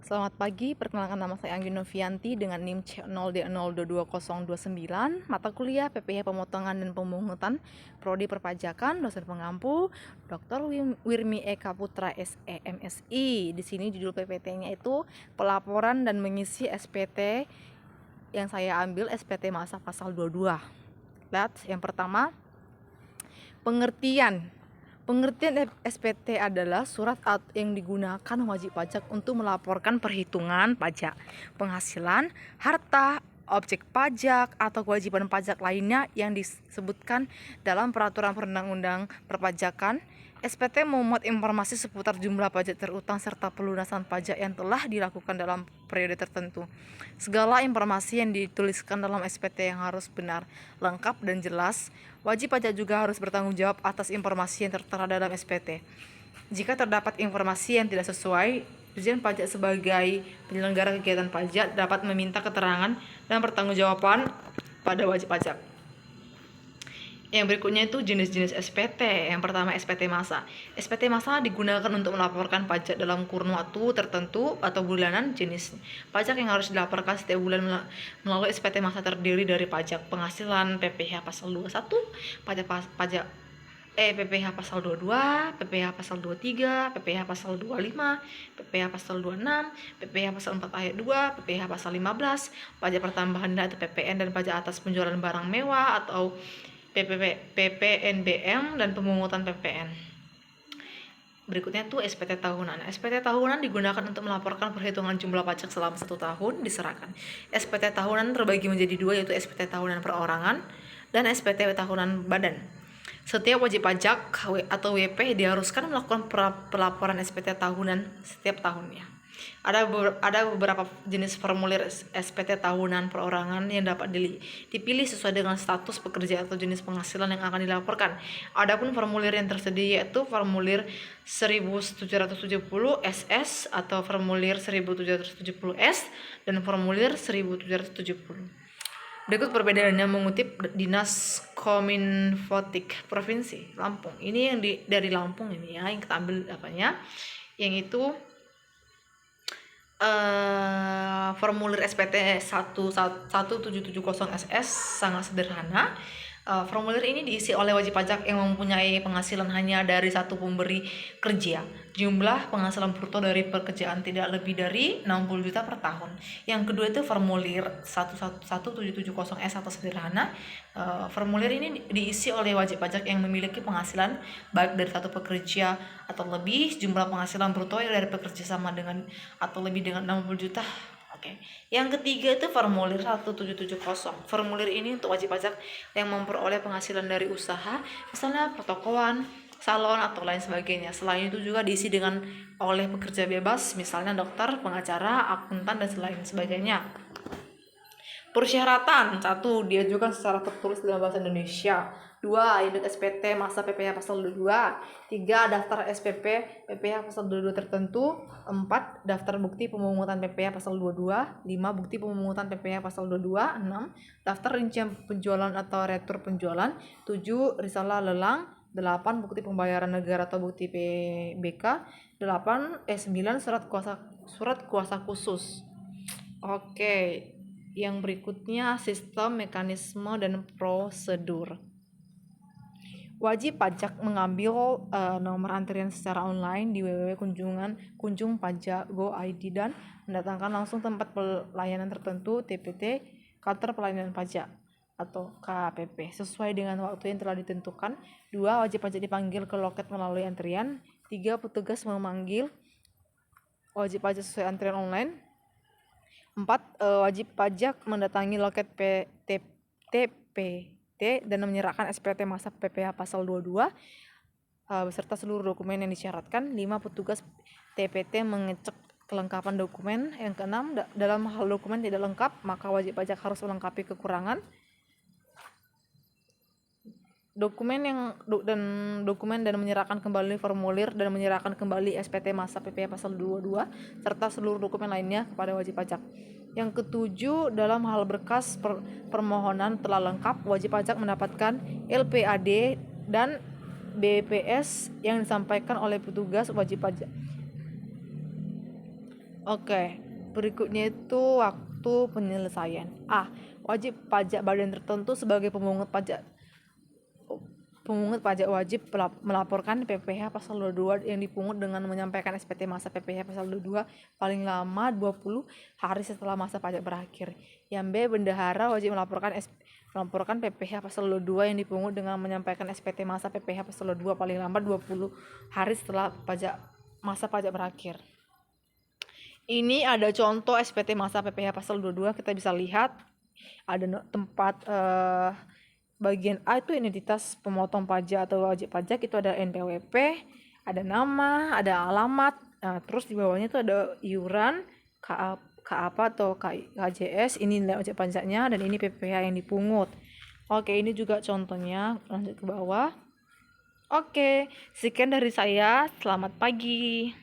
Selamat pagi, perkenalkan nama saya Anggi Novianti dengan NIM C0D022029, mata kuliah PPh Pemotongan dan Pemungutan, Prodi Perpajakan, dosen pengampu, Dr. Wirmi Eka Putra SE MSI. Di sini judul PPT-nya itu pelaporan dan mengisi SPT yang saya ambil SPT masa pasal 22. Lihat, yang pertama, pengertian SPT adalah surat yang digunakan wajib pajak untuk melaporkan perhitungan pajak, penghasilan, harta, objek pajak, atau kewajiban pajak lainnya yang disebutkan dalam peraturan perundang-undang perpajakan. SPT memuat informasi seputar jumlah pajak terutang serta pelunasan pajak yang telah dilakukan dalam periode tertentu. Segala informasi yang dituliskan dalam SPT yang harus benar, lengkap, dan jelas. Wajib pajak juga harus bertanggung jawab atas informasi yang tertera dalam SPT. Jika terdapat informasi yang tidak sesuai, Dirjen Pajak sebagai penyelenggara kegiatan pajak dapat meminta keterangan dan pertanggungjawaban pada wajib pajak. Yang berikutnya itu jenis-jenis SPT. Yang pertama SPT masa. SPT masa digunakan untuk melaporkan pajak dalam kurun waktu tertentu atau bulanan. Jenis pajak yang harus dilaporkan setiap bulan melalui SPT masa terdiri dari pajak penghasilan PPh pasal 21, pajak PPh pasal 22, PPh pasal 23, PPh pasal 25, PPh pasal 26, PPh pasal 4 ayat 2, PPh pasal 15, pajak pertambahan atau PPN dan pajak atas penjualan barang mewah atau PPNBM dan pemungutan PPN. Berikutnya tuh SPT tahunan. SPT tahunan digunakan untuk melaporkan perhitungan jumlah pajak selama 1 tahun diserahkan. SPT tahunan terbagi menjadi dua, yaitu SPT tahunan perorangan dan SPT tahunan badan. Setiap wajib pajak atau WP diharuskan melakukan pelaporan SPT tahunan setiap tahunnya. Ada beberapa jenis formulir SPT tahunan perorangan yang dapat dipilih sesuai dengan status pekerja atau jenis penghasilan yang akan dilaporkan. Adapun formulir yang tersedia yaitu formulir 1770 SS atau formulir 1770 S dan formulir 1770. Berikut perbedaannya mengutip Dinas Kominfotik Provinsi Lampung. Ini yang dari Lampung ini ya, yang kita ambil apanya, yang itu formulir SPT 1770 SS sangat sederhana. Formulir ini diisi oleh wajib pajak yang mempunyai penghasilan hanya dari satu pemberi kerja. Jumlah penghasilan bruto dari pekerjaan tidak lebih dari 60 juta per tahun. Yang kedua itu formulir 1770S atau sederhana. Formulir ini diisi oleh wajib pajak yang memiliki penghasilan baik dari satu pekerja atau lebih, jumlah penghasilan bruto dari pekerja sama dengan atau lebih dengan 60 juta. Oke. Yang ketiga itu formulir 1770. Formulir ini untuk wajib pajak yang memperoleh penghasilan dari usaha, misalnya pertokoan, salon atau lain sebagainya. Selain itu juga diisi dengan oleh pekerja bebas, misalnya dokter, pengacara, akuntan dan lain sebagainya. Persyaratan: 1. Diajukan secara tertulis dalam bahasa Indonesia. 2. Induk SPT masa PPh pasal 22. 3. Daftar SPP PPh pasal 22 tertentu. 4. Daftar bukti pemungutan PPh pasal 22. 5. Bukti pemungutan PPh pasal 22. 6. Daftar rincian penjualan atau retur penjualan. 7. Risalah lelang. 8. Bukti pembayaran negara atau bukti PBK. 9. Surat kuasa khusus. Oke. Yang berikutnya sistem, mekanisme, dan prosedur. Wajib pajak mengambil nomor antrian secara online di www.kunjungpajak.go.id dan mendatangkan langsung tempat pelayanan tertentu TPT, kantor pelayanan pajak atau KPP sesuai dengan waktu yang telah ditentukan. 2. Wajib pajak dipanggil ke loket melalui antrian. 3. Petugas memanggil wajib pajak sesuai antrian online. 4. Wajib pajak mendatangi loket TPT dan menyerahkan SPT masa PPh pasal 22 beserta seluruh dokumen yang disyaratkan. 5. Petugas TPT mengecek kelengkapan dokumen. Yang ke-6, dalam hal dokumen tidak lengkap, maka wajib pajak harus melengkapi kekurangan dokumen dan menyerahkan kembali formulir dan menyerahkan kembali SPT masa PPh pasal 22 serta seluruh dokumen lainnya kepada wajib pajak. Yang ke-7, dalam hal berkas permohonan telah lengkap, wajib pajak mendapatkan LPAD dan BPS yang disampaikan oleh petugas wajib pajak. Oke, berikutnya itu waktu penyelesaian. A. Wajib pajak badan tertentu sebagai pemungut pajak wajib melaporkan PPh pasal 22 yang dipungut dengan menyampaikan SPT masa PPh pasal 22 paling lama 20 hari setelah masa pajak berakhir. Yang B. Bendahara wajib melaporkan PPh pasal 22 yang dipungut dengan menyampaikan SPT masa PPh pasal 22 paling lambat 20 hari setelah masa pajak berakhir. Ini ada contoh SPT masa PPh pasal 22, kita bisa lihat ada tempat bagian A itu identitas pemotong pajak atau wajib pajak, itu ada NPWP, ada nama, ada alamat, terus di bawahnya itu ada iuran, apa atau KJS, ini nilai wajib pajaknya, dan ini PPh yang dipungut. Oke, ini juga contohnya, lanjut ke bawah. Oke, sekian dari saya, selamat pagi.